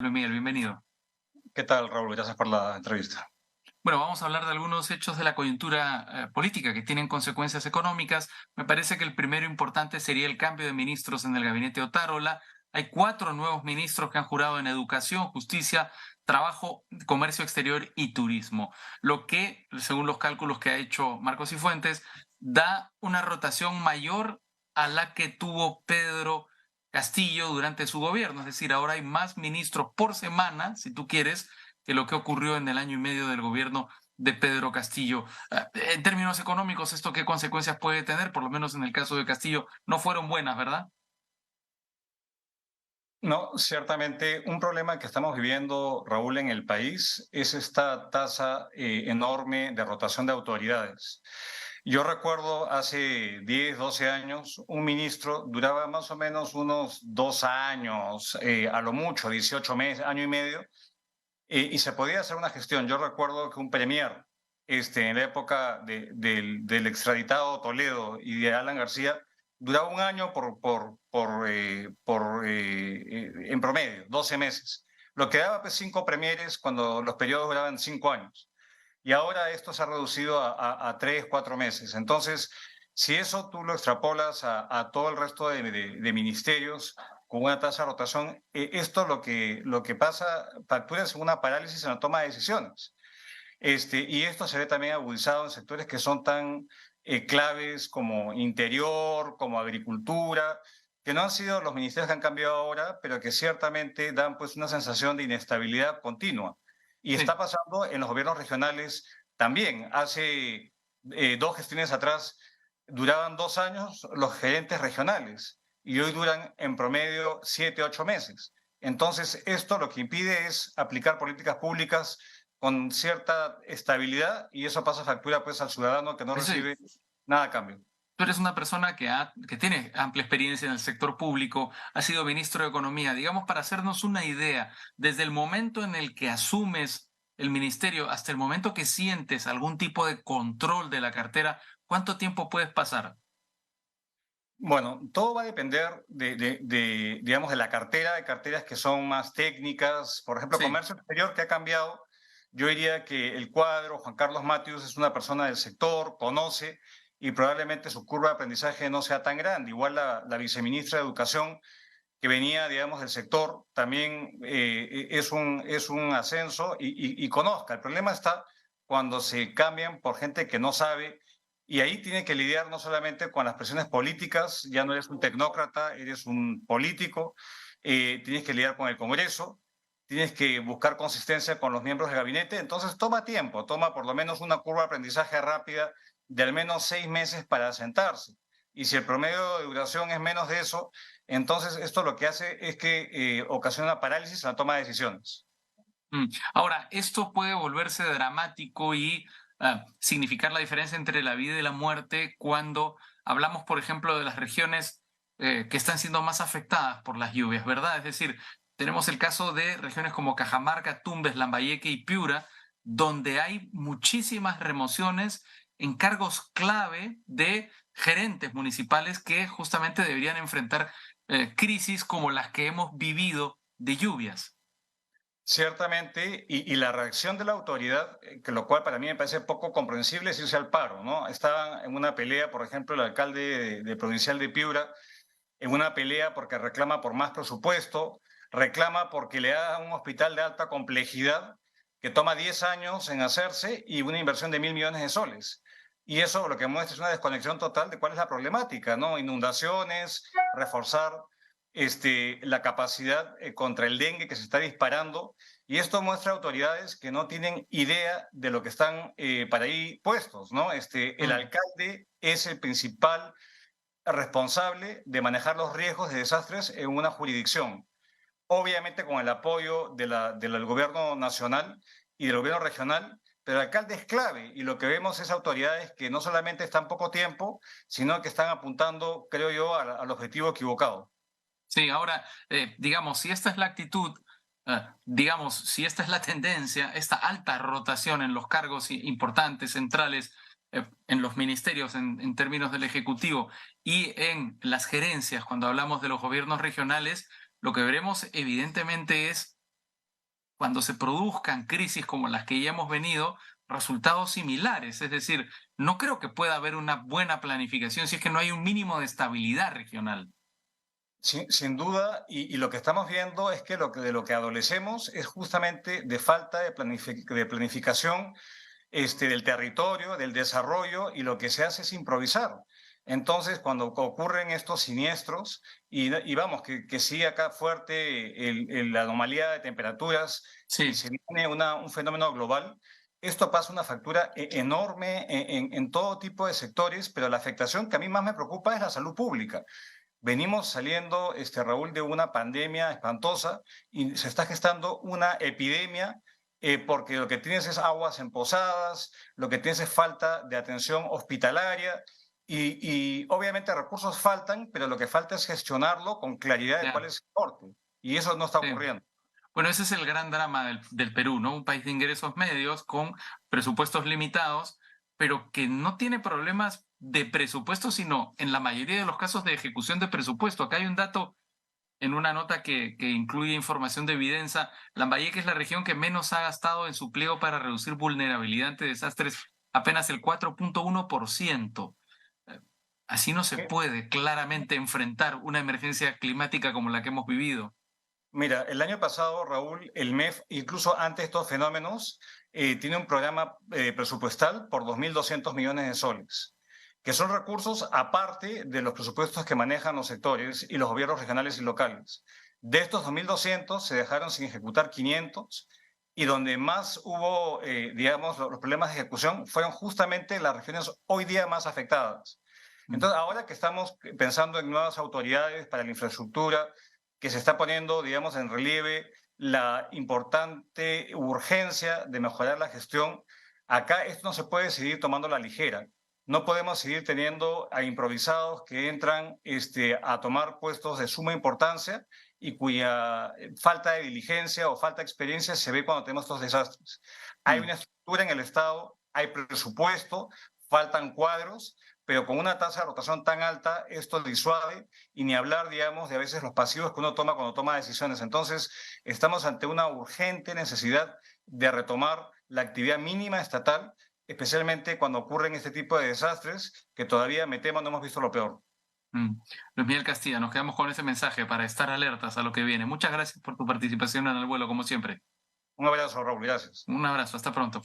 Hola, Miguel, bienvenido. ¿Qué tal, Raúl? Gracias por la entrevista. Bueno, vamos a hablar de algunos hechos de la coyuntura política que tienen consecuencias económicas. Me parece que el primero importante sería el cambio de ministros en el gabinete Otárola. Hay 4 nuevos ministros que han jurado en Educación, Justicia, Trabajo, Comercio Exterior y Turismo, lo que, según los cálculos que ha hecho Marcos y Fuentes, da una rotación mayor a la que tuvo Pedro Castillo durante su gobierno. Es decir, ahora hay más ministros por semana, si tú quieres, que lo que ocurrió en el año y medio del gobierno de Pedro Castillo. En términos económicos, ¿esto qué consecuencias puede tener? Por lo menos en el caso de Castillo, no fueron buenas, ¿verdad? No, ciertamente un problema que estamos viviendo, Raúl, en el país es esta tasa enorme de rotación de autoridades. Yo recuerdo hace 10, 12 años, un ministro duraba más o menos unos 2 años, a lo mucho, 18 meses, año y medio, y se podía hacer una gestión. Yo recuerdo que un premier, en la época del extraditado Toledo y de Alan García, duraba un año en promedio, 12 meses. Lo que daba pues 5 premieres cuando los periodos duraban 5 años. Y ahora esto se ha reducido a 3, 4 meses. Entonces, si eso tú lo extrapolas a todo el resto de ministerios con una tasa de rotación, esto lo que pasa, factura es una parálisis en la toma de decisiones. Y esto se ve también agudizado en sectores que son tan claves como interior, como agricultura, que no han sido los ministerios que han cambiado ahora, pero que ciertamente dan pues una sensación de inestabilidad continua. Y Sí. está pasando en los gobiernos regionales también. Hace 2 gestiones atrás duraban 2 años los gerentes regionales y hoy duran en promedio 7, 8 meses. Entonces, esto lo que impide es aplicar políticas públicas con cierta estabilidad y eso pasa factura pues al ciudadano que no Eso, recibe nada a cambio. tú eres una persona que tiene amplia experiencia en el sector público, ha sido ministro de Economía. Digamos, para hacernos una idea, desde el momento en el que asumes el ministerio hasta el momento que sientes algún tipo de control de la cartera, ¿cuánto tiempo puedes pasar? Bueno, todo va a depender digamos, de la cartera. Hay carteras que son más técnicas. Por ejemplo, Sí. comercio exterior que ha cambiado. Yo diría que el cuadro, Juan Carlos Matius, es una persona del sector, conoce y probablemente su curva de aprendizaje no sea tan grande. Igual la viceministra de Educación, que venía, digamos, del sector, también es un ascenso y conozca. El problema está cuando se cambian por gente que no sabe y ahí tiene que lidiar no solamente con las presiones políticas, ya no eres un tecnócrata, eres un político, tienes que lidiar con el Congreso, tienes que buscar consistencia con los miembros del gabinete, entonces toma tiempo, toma por lo menos una curva de aprendizaje rápida de al menos 6 meses para asentarse. Y si el promedio de duración es menos de eso, entonces esto lo que hace es que ocasiona una parálisis en la toma de decisiones. Ahora, esto puede volverse dramático y significar la diferencia entre la vida y la muerte cuando hablamos, por ejemplo, de las regiones que están siendo más afectadas por las lluvias, ¿verdad? Es decir, tenemos el caso de regiones como Cajamarca, Tumbes, Lambayeque y Piura, donde hay muchísimas remociones en cargos clave de gerentes municipales que justamente deberían enfrentar crisis como las que hemos vivido de lluvias. Ciertamente, y la reacción de la autoridad, que lo cual para mí me parece poco comprensible, es irse al paro, ¿no? Estaban en una pelea, por ejemplo, el alcalde de provincial de Piura, en una pelea porque reclama por más presupuesto, reclama porque le da un hospital de alta complejidad que toma 10 años en hacerse y una inversión de 1.000 millones de soles. Y eso lo que muestra es una desconexión total de cuál es la problemática, ¿no? Inundaciones, reforzar la capacidad contra el dengue que se está disparando. Y esto muestra autoridades que no tienen idea de lo que están para ahí puestos, ¿no? El Mm. alcalde es el principal responsable de manejar los riesgos de desastres en una jurisdicción, obviamente con el apoyo del gobierno nacional y del gobierno regional, pero el alcalde es clave y lo que vemos es autoridades que no solamente están poco tiempo, sino que están apuntando, creo yo, al objetivo equivocado. Sí, ahora, digamos, si esta es la actitud, digamos, si esta es la tendencia, esta alta rotación en los cargos importantes, centrales, en los ministerios en términos del Ejecutivo y en las gerencias, cuando hablamos de los gobiernos regionales, lo que veremos evidentemente es cuando se produzcan crisis como las que ya hemos venido, resultados similares. Es decir, no creo que pueda haber una buena planificación si es que no hay un mínimo de estabilidad regional. Sin duda, y lo que estamos viendo es que, de lo que adolecemos es justamente de falta de planificación del territorio, del desarrollo, y lo que se hace es improvisar. Entonces, cuando ocurren estos siniestros, y vamos, que sigue acá fuerte la anomalía de temperaturas y Sí, se viene un fenómeno global, esto pasa una factura enorme en todo tipo de sectores, pero la afectación que a mí más me preocupa es la salud pública. Venimos saliendo, Raúl, de una pandemia espantosa y se está gestando una epidemia porque lo que tienes es aguas empozadas, lo que tienes es falta de atención hospitalaria y obviamente recursos faltan, pero lo que falta es gestionarlo con claridad de cuál ya, es el norte. Y eso no está sí. ocurriendo. Bueno, ese es el gran drama del Perú, ¿no? Un país de ingresos medios con presupuestos limitados, pero que no tiene problemas de presupuesto, sino en la mayoría de los casos de ejecución de presupuesto. Acá hay un dato en una nota que incluye información de Evidenza. Lambayeque es la región que menos ha gastado en su pliego para reducir vulnerabilidad ante desastres, apenas el 4.1%. Eh, Así no se Eh, puede claramente enfrentar una emergencia climática como la que hemos vivido. Mira, el año pasado, Raúl, el MEF, incluso antes de estos fenómenos, tiene un programa presupuestal por 2.200 millones de soles, que son recursos aparte de los presupuestos que manejan los sectores y los gobiernos regionales y locales. De estos 2.200 se dejaron sin ejecutar 500 y donde más hubo, digamos, los problemas de ejecución fueron justamente las regiones hoy día más afectadas. Mm. Entonces, ahora que estamos pensando en nuevas autoridades para la infraestructura, que se está poniendo, digamos, en relieve la importante urgencia de mejorar la gestión, acá esto no se puede seguir tomando a la ligera. No podemos seguir teniendo a improvisados que entran a tomar puestos de suma importancia y cuya falta de diligencia o falta de experiencia se ve cuando tenemos estos desastres. Hay Mm. una estructura en el Estado, hay presupuesto, faltan cuadros, pero con una tasa de rotación tan alta, esto disuade y ni hablar, digamos, de a veces los pasivos que uno toma cuando toma decisiones. Entonces, estamos ante una urgente necesidad de retomar la actividad mínima estatal, especialmente cuando ocurren este tipo de desastres, que todavía, me temo, no hemos visto lo peor. Mm. Luis Miguel Castilla, nos quedamos con ese mensaje para estar alertas a lo que viene. Muchas gracias por tu participación en el vuelo, como siempre. Un abrazo, Raúl, gracias. Un abrazo, hasta pronto.